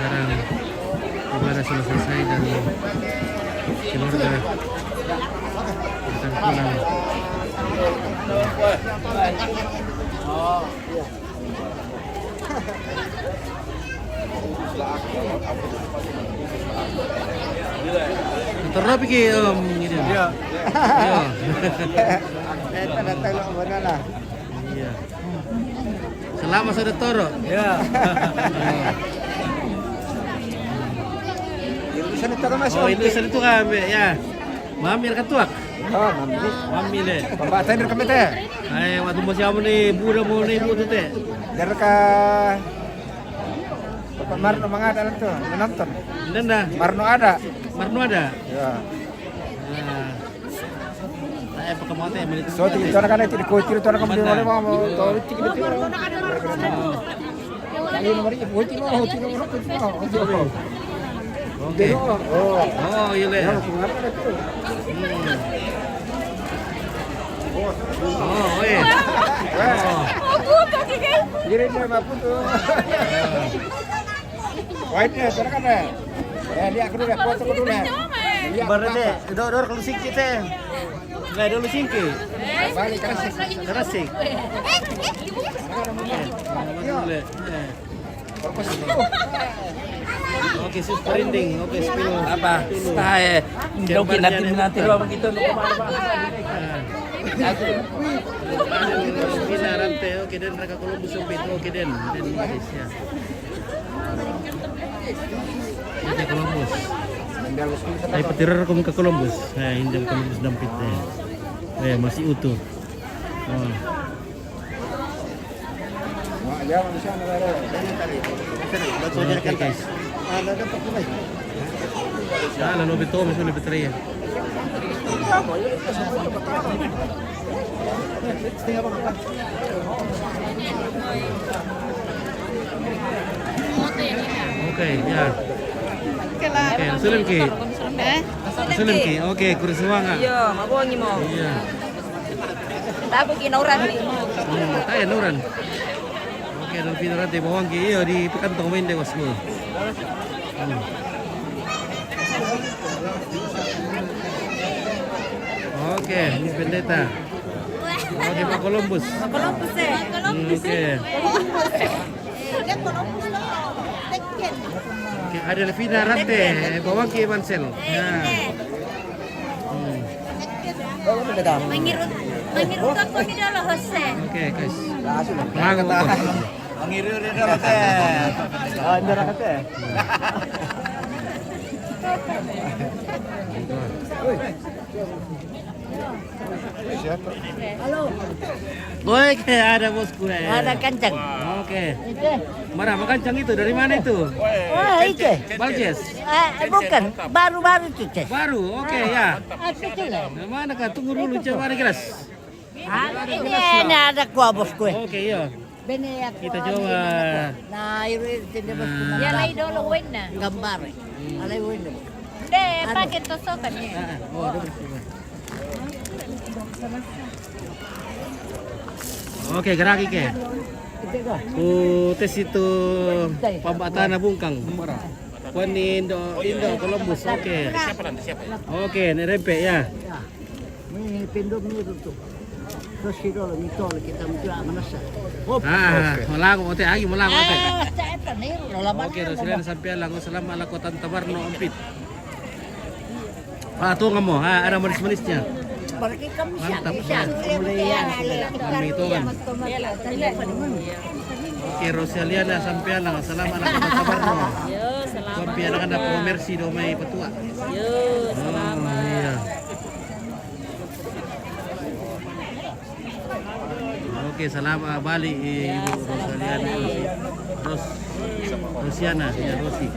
sekarang ibadah sudah selesai dan keluarga akan pulang. Terlalu pikir gitu. Iya. Iya. Kita datang mana lah. Iya. Selama sudah toro. Ya. Ilusan itu kan masih. Oh, ilusan itu kan ya. Mamir katuak. Oh, mami. Mami le. Pembahasan dari kami teh. Ay, waktu mau siapa nih, budak mau nih buat teh. Dari ka Bapak Marno mangada lang tuh, menonton. Nanda. Marno ada. Marno ada. Ya. Nah. Ay, pagkamote menit. So itu orang kan itu di kunci itu orang kan boleh mau tahu cik itu. Ini nomor ini kunci mau kunci nomor kunci mau. Oke. Oh, iya le. Oh, iya. Jadi dia mampu tuh. White-nya, cara kan ya. Lihat aku dulu, foto aku dulu. Baru deh, udah kalau singkit teh. Nggak dulu singkit. Balik kerasik. Kerasik. Oke, sus perinding. Oke, spill. Apa? Mungkin nanti luar begitu. Bisa rantai. Oke, dan mereka Columbus sampai itu. Oke, dan Indonesia. Ini Columbus. Saya petirar kamu ke Columbus. Nah, ini Columbus dampit deh. Masih utuh. Oh. Oke, guys. Nah, lalu betul masih lebih teriak. Oke, ya. Oke, sulim ki. Sulim ki. Oke, kurang semangat. Iya, mabuangi mo. Iya. Tapo kinauran ni. Ayan, nuran. Oke, dalam video nanti bawang ki. Iya, di Pekantong main deh wasmu. Oke, ini pendeta. Oke, Pak Columbus. Columbus eh. Oke. Oke, ada Levina Rante, bawang ki Mansel. Ya. Mangirut ako ni Dolo Jose. Oke, guys. Semangat tuh. Mengiru dia dah teh. Ah, indra kate. Siapa? Boy, kayak ada bosku ya. Ada kancang. Oke. Mana makancang itu dari mana itu? Wah, itu. Baljes. Bukan, baru-baru itu, Cek. Baru, oke ya. Itu lah. Nah, mana kak? Tunggu dulu, coba ada gelas. Ini ada kuah bosku. Oke, iya. Bene ya. Kita coba. Nah, itu tidak bosku. Ya, lay dolo win na. Gambar. Alay win. Hindi, bakit tusukan niya? Oh, ada bersih. Oke, geraki ke. Tes itu pambatana bungkang. Kuan Indo Columbus. Oke. Oke, nerempe ya. Ini pindom ni itu. Terus kita ni tol kita mesti manasa. Malang ote agi malang ote. Sa ni lalaban. Oke, Rasulullah sampai lang salam ala kota Tabarno ampit. Tunga mo, ada manis-manisnya. Barki kami siya. Mantap. Kemudian Kami itu kan. Oke, Rosaliana sampai lang salam ala kota Tabarno. Sampai anak ada komersi do may patua. Selamat. Iya. Oke, selamat balik Ibu Rosaliana. Rosiana, ya Rosi.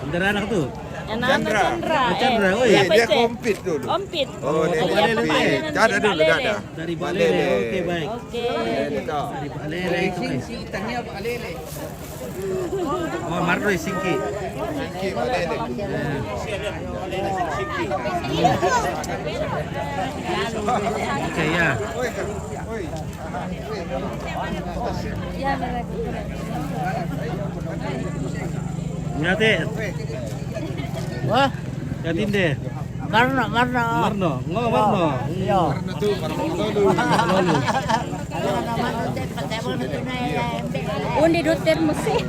Bener anak tuh. Chandra. Chandra, oh iya. Dia komplit dulu. Ompit. Oh, dia Balele. komplit. Ada dulu, ada. Dari Balele. Oke, baik. Oke. Dari Balele itu guys. Tanya Pak Lele. Oh, Marno Singki. Singki Balele. Oke ya. Ya, mereka. Ngate. Wah, Yatin deh. Marno. Marno. Marno. Iya. Karena tuh, karena dulu. Lalu. Undi doter mesin.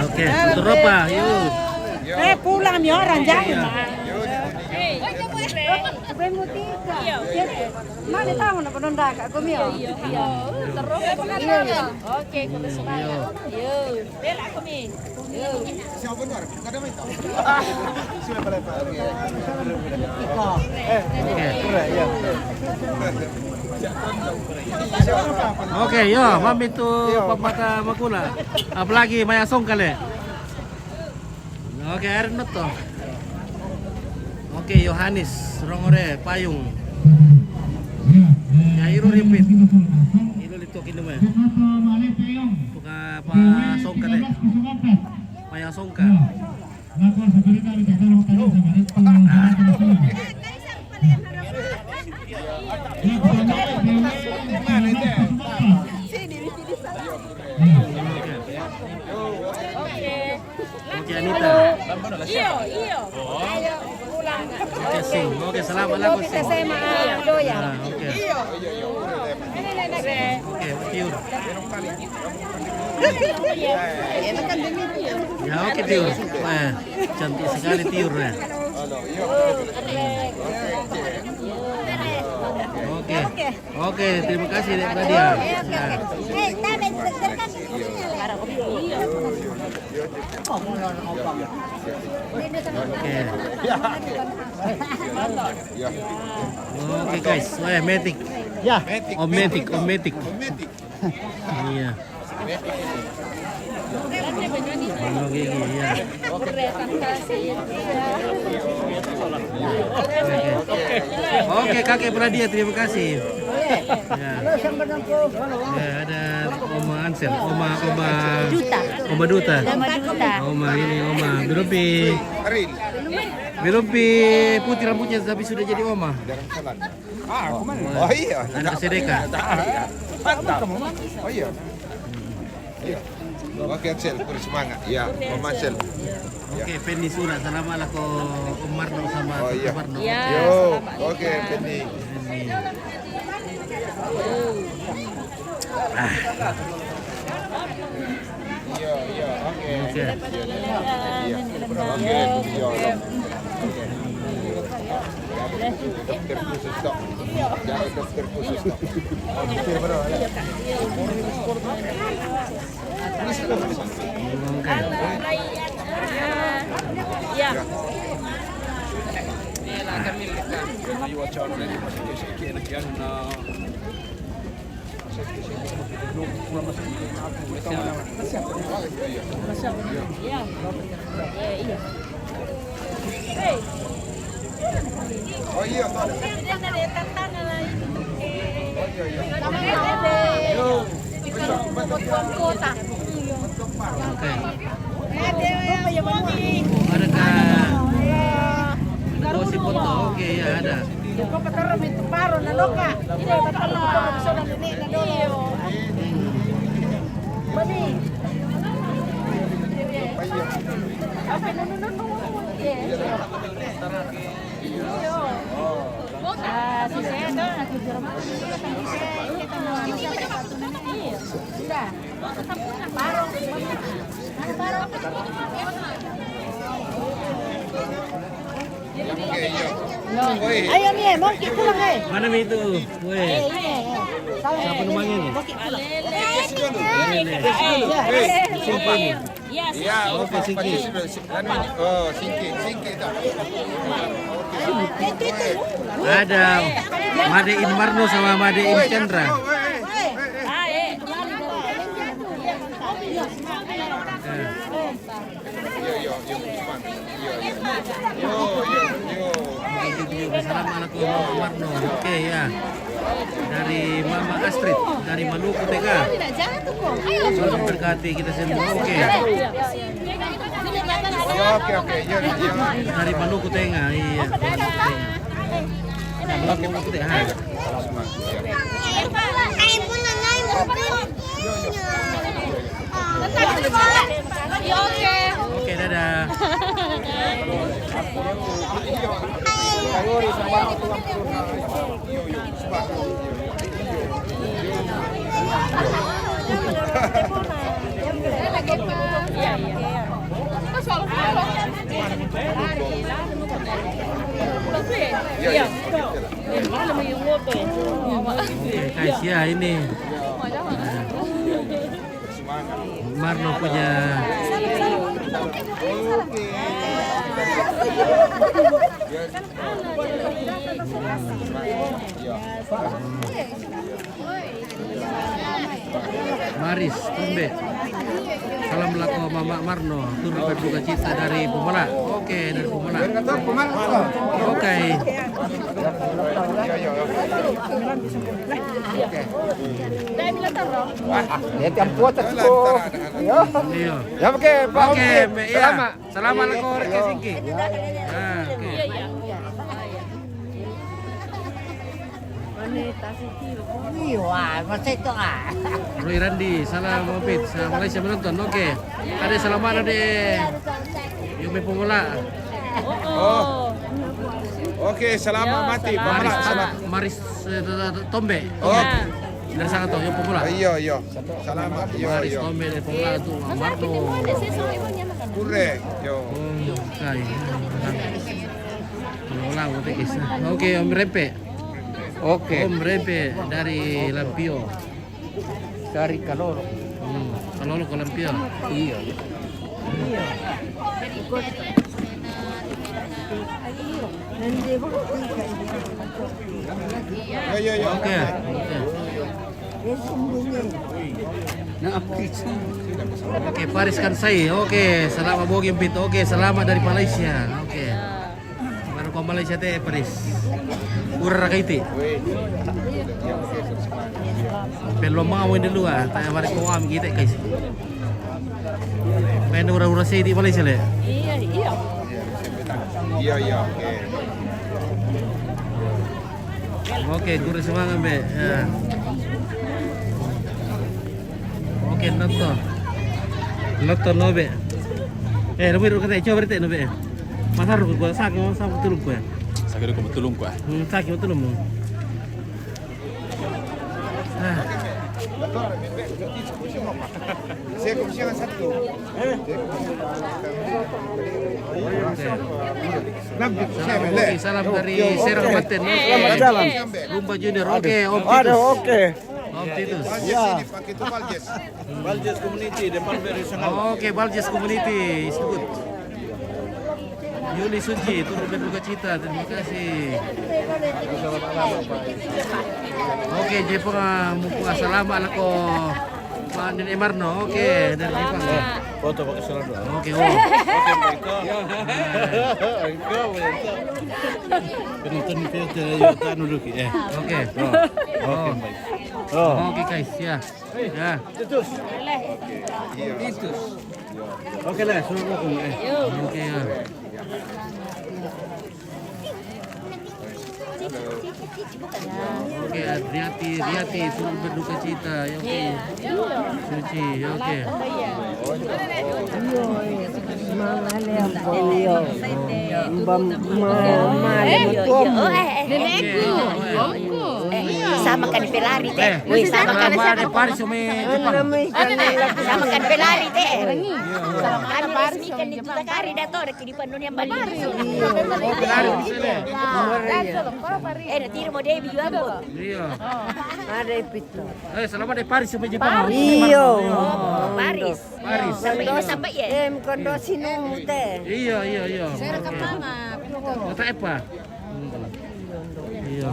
Oke, putar apa? Yuk. Pulang nih orang jangan. Mana tahu nak penunda kat kami. Terus oke, kita semangat. Yo, bela kami. Yo. Siapa benar? Kada main tahu. Oke, yo, mami tu pemata makula. Apalagi maya song kali. Oke, Arnot to. Oke, Yohanes, Rongore, Payung. Ya, iru repeat. Iru itu kinuma. Puka pa songka deh. Maya songka. Oke, Anita. Iyo. Oke, sing. Oke, selamat lagu sing. Doya. Oke. Oke, Tiur. Ya, oke Tiur. Wah, cantik sekali Tiur ya. Oke, terima kasih Dek Nadia. Oke guys, wah metik. Ya. Om metik. Iya. Oh, gigi, ya. Oke, kakek Pradia, terima kasih. Ya. Ya, ada Oma Ansel, Oma Duta. Oma ini Oma Birupi putih rambutnya tapi sudah jadi Oma. Oh iya. Anak Sedeka. Oh iya. Oke Ansel, bersemangat. Ya, Om Ansel. Oke, Penny Sura, selamat lah ko Om Marno sama Oh iya. Marno. Yo, oke Penny. Iya, oke. Oke. Oke, iya. Dokter khusus dok. Jangan dokter khusus dok. Dokter berapa ya? Ya. Oh iya. Oke. Adakah gosip foto? Oke, ya ada. Ayo nih, mau kita pulang Mana Mi itu? Weh. Siapa namanya ini? Singki ini. Iya, Iya, Oke, Singki. Oh, Singki tak. Ada Made in Marno sama Made in Chandra. Ah, Assalamualaikum Marno. Oke ya. Dari Mama Astrid dari Maluku Tengah. Salam berkati kita semua. Oke. Oke. Iya. Dari Maluku Tengah. Iya. Maluku Tengah. Oke, dadah. Iya. Mana mau ngopo ya? Oke, guys ya ini Marno punya Maris Tumbe. Salam lako Mama Marno, turut berduka cita dari Pemula. Oke, dari Pemula. Oke. Lihat yang kuat aku. Iya. Ya oke, Pak. Oke, iya. Selamat lako Reke Singki. Nah, oke. Wah, masa itu ah. Roy Randi, salam Mopit, Malaysia menonton. Oke. Ada selamat ada Yumi Pemula. Oh. Oke, selamat mati. Maris Tombe. Oh. Dari sana tuh, Yumi Pemula. Iya. Selamat. Maris Iya. Tombe dari Pemula tuh, Marno. Kurek. Yo. Oke. Ulang guys. Oke, Om Rempe. Oke. Om Rempe dari Lampio. Dari Kaloro. Kalau ke Lampio. Iya. Iya. Oke. Oke, Paris Kansai. Oke, selamat Bogem Pit. Oke, selamat dari Malaysia. Oke. Baru ke Malaysia teh Paris. Urara kaiti. Belum mau ini dulu ah. Tanya mari ko am kita guys. Main ura-ura sih di Malaysia le. Iya. Oke. Oke, guru semangat be. Ya. Oke, nonton be. Lebih ru kata coba berarti be. Masa ru gua sakit tulung gua. Sakit ko betulong ko. Sakit tulung mo. Saya komisian satu. Oke, salam dari Serang Banten. Lumba Junior. Oke, Om Titus. Om Titus. Pakai itu Valjes. Valjes Community depan Verisonal. Oke, Valjes Community is good. Yuli Suci, turut berduka cita. Terima kasih. Oke, Jepang mumpung salamat lako Pak Nenek Marno. Oke, dari Jepang. Foto pakai celana. Oke, Penonton film Toyota Nuduki. Oke. Oke, guys, ya. Ya. Oke lah, suruh aku. Oke, ya. Oke, Riati turut berduka cita. Ya, oke. Suci, ya, oke. sama kan Ferrari teh. Wih, sama kan Di Paris umi sama kan Ferrari teh. Kami resmikan di Duta Kari dato kehidupan dunia Bali. Nanti mau Dewi juga bu. Iya. Ada pito. Selamat di Paris umi Jepang. Iyo. Paris. Paris. Sampai ya. Kondo sinu teh. Iya. Kota apa? Iya.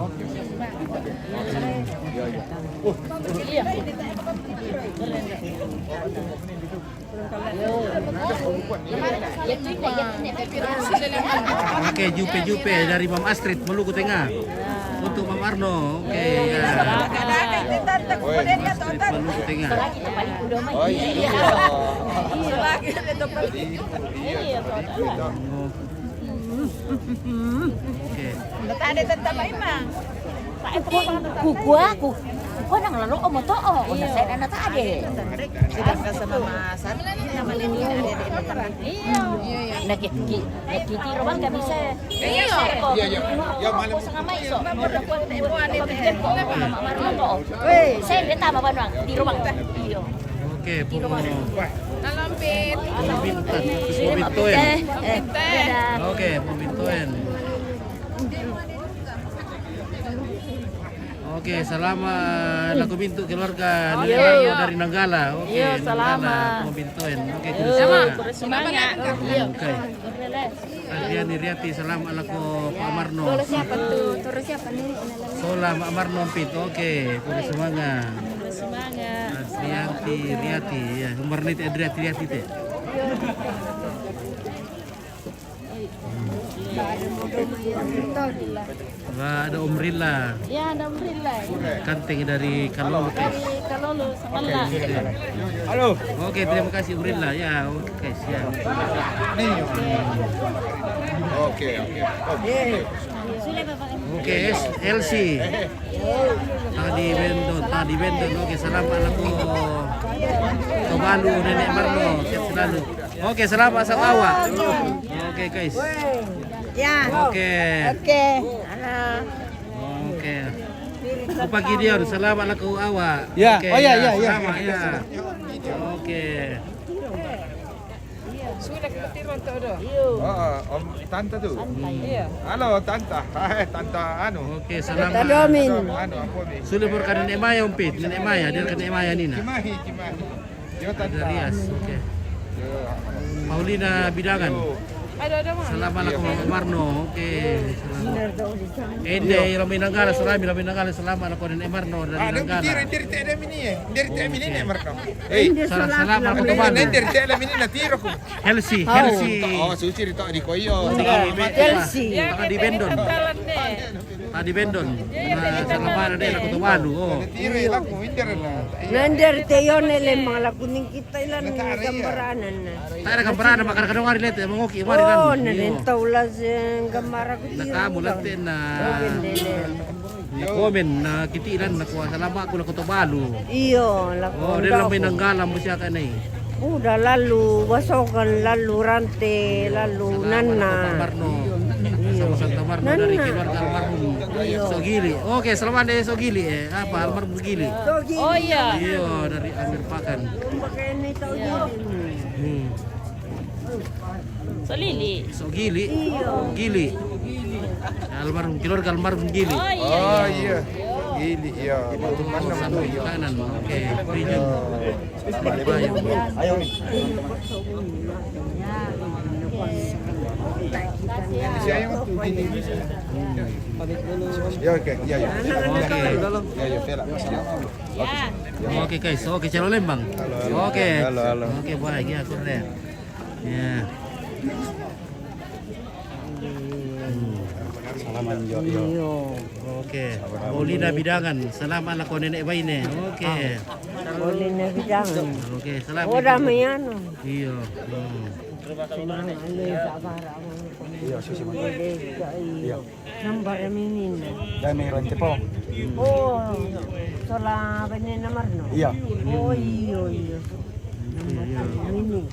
Oke, jupe dari Mam Astrid Maluku Tengah. Untuk Mam Arno. Oke, ya. Astrid Maluku Tengah. Oh iya. Oke. Kuku aku. Kau nang lalu om to oh, udah saya anak tadi. Nah, kita rumah nggak bisa. Iya. Ya malam. Saya dia tambah banyak di rumah. Oke, Pumono. Alampit. Pembintuin. Oke, pembintuin. Oke, selamat laku bintu keluarga dari Nanggala. Oke, Nanggala pembintuin. Oke, Semangat. Oke. Adriani Riati, selamat laku Pak Marno. Siapa tuh? Terus siapa nih? Sola Pak Marno Pit. Oke, kudu semangat. Semangat. Adriati Riati, ya. Umur nih Adriati Riati teh. Ada Umrilla. Ya, alhamdulillah. Kanting dari Kalolo. Kalau lu semangat. Halo. Oke, terima kasih Umrilla. Ya, oke, siap. Oke. Oke, LC. Tadi Bendon. Oke, selamat laku Tobalu Nenek Marno, siap selalu. Oke, selamat sang awak. Oke, guys. Ya. Oke. Oke. Bapak Gideon, selamat laku awak. Ya, Oke, oh ya. Selamat ya. Oke. Oh, Om Tante tuh. Halo Tante. Hai Tante anu. Oke, selamat. Anu apa ni? Sudah berkan Nenek Maya Umpit, Nenek Maya, dia kan Nenek Maya Nina. Cimahi. Yo Tante. Ada Rias, oke. Paulina Bidangan. Selamat laku Mama Marno, oke. Selamat. Ede Rami Nanggala, selamat laku Nenek Marno dari Nanggala. Dari teh mini ya. Dari teh mini nih mereka. Selamat laku Tobalu. Dari teh mini na tiro ko. Helsi. Oh, suci rito di koyo. Di Bendon. Tadi Bendon. Selamat ada laku Tobalu. Oh. Tiro lang ko, hindi rin na. Nander teyo nele mga kuning kita ilan gambaranan na. Tak ada gambaran makan kadang hari lete mengoki mari kan. Oh, nalentaw las gambara ko tiyo. Nakamu lete na. Na komen na kitilan na kuha salamat ko laku Tobalu. Iyo, lako. Oh, dia lang may Nanggala mo siya kanay. Udah lalu wasokan, lalu rante, lalu nana. Marno. Sama Santa Marno dari keluarga almarhum Sogili. Oke, selamat deh Sogili apa almarhum Sogili. Oh iya. Iya, dari Amir Pakan. Pakai ini tahu jadi. Solili. Sogili. Gili. Almarhum keluarga almarhum Gili. Oh iya. Gili iya. Oh, sama kanan. Oke, region. Ayo. Siya yung gili. Ya oke, ya. Ya, pera. Ya. Oke guys, oke Calo Lembang. Oke. Halo. Oke, baik ya, keren. Ya. Salaman yo. Oke. Paulina Bidangan, selamat laku Nenek Baine. Oke. Boleh na bidang. Oke, selamat. Oh, dami yan. Iya. Iya, iya. Nambar minin. Dami rante po. Oh, sola benin namar no. Iya. Oh, iyo. Nambar minin.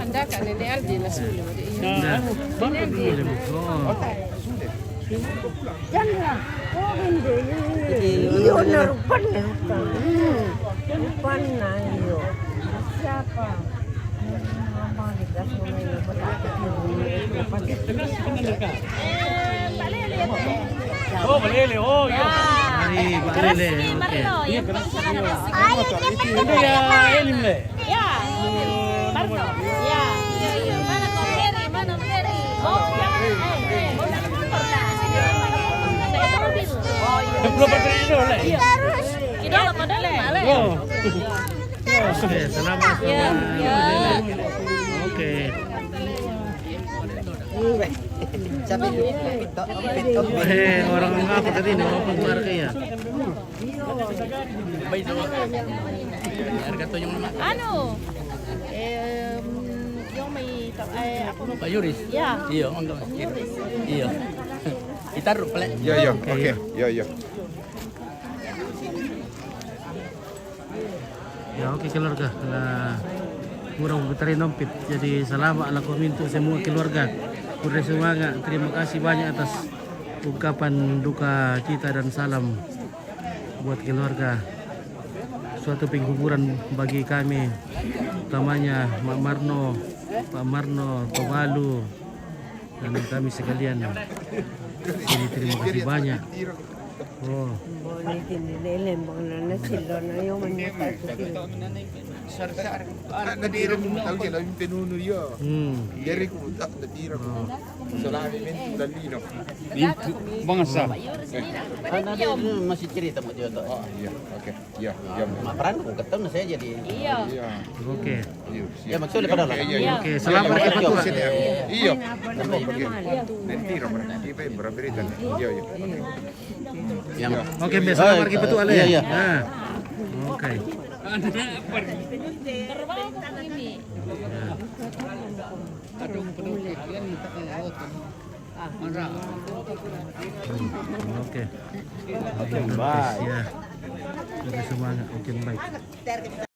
Anda kan ini Aldi lah sulit. Nah, boleh mo. Oo. Jangan. Oh, hindi. Yun na rupan na rupan. Rupan na yun. Siapa? Maligas mo na yun. Oh, balele. Oh, yo. Mari, balele. Okay. Yang paling sana Hindi ya, elim le. Ya. Marno. Ya. Mana kau Mary? Mana Mary? Oh, jangan. Jangan motor lah. Saya mobil. Oh, iya. 20% itu le. Kita lah modal le. Oh. Okay, salamat sa Ya, ya. Okay. Orang ngapa tadi nih orang keluar kaya. Baik sama. Harga to yung nama. Ano? Yung may ako Pak Yuris. Ya. Iya, mangga. Iya. Itaruh pala. Iya, oke. Iya. Ya oke keluarga. Kurang betari nompit. Jadi salamat ala kominto semua keluarga. Udah semangat. Terima kasih banyak atas ungkapan duka cita dan salam buat keluarga. Suatu penghiburan bagi kami, utamanya Mak Marno, Pak Marno, Tomalu, dan kami sekalian. Jadi terima kasih banyak. Oh, Nadira mo tawag yan, yung pinuno yun. Dari ko, nadira ko. Salami mento dalino. Bangsa. Masih cerita mo dito. Oh, iya, oke. Iya. Maparan kung ketemu saya jadi. Iya. Iya. oke. Ya maksudnya pada lah. Iya. Oke, selamat ya Pak Tua. Iya. Ano pergi? Nadira mo. Iba yung beraberitan. Iya. Yang Oke, selamat kita Pak Ale. Iya. Nah, oke. Terbang ko ini. Oke. Oke, baik. Ya. Terima semangat. Oke, baik.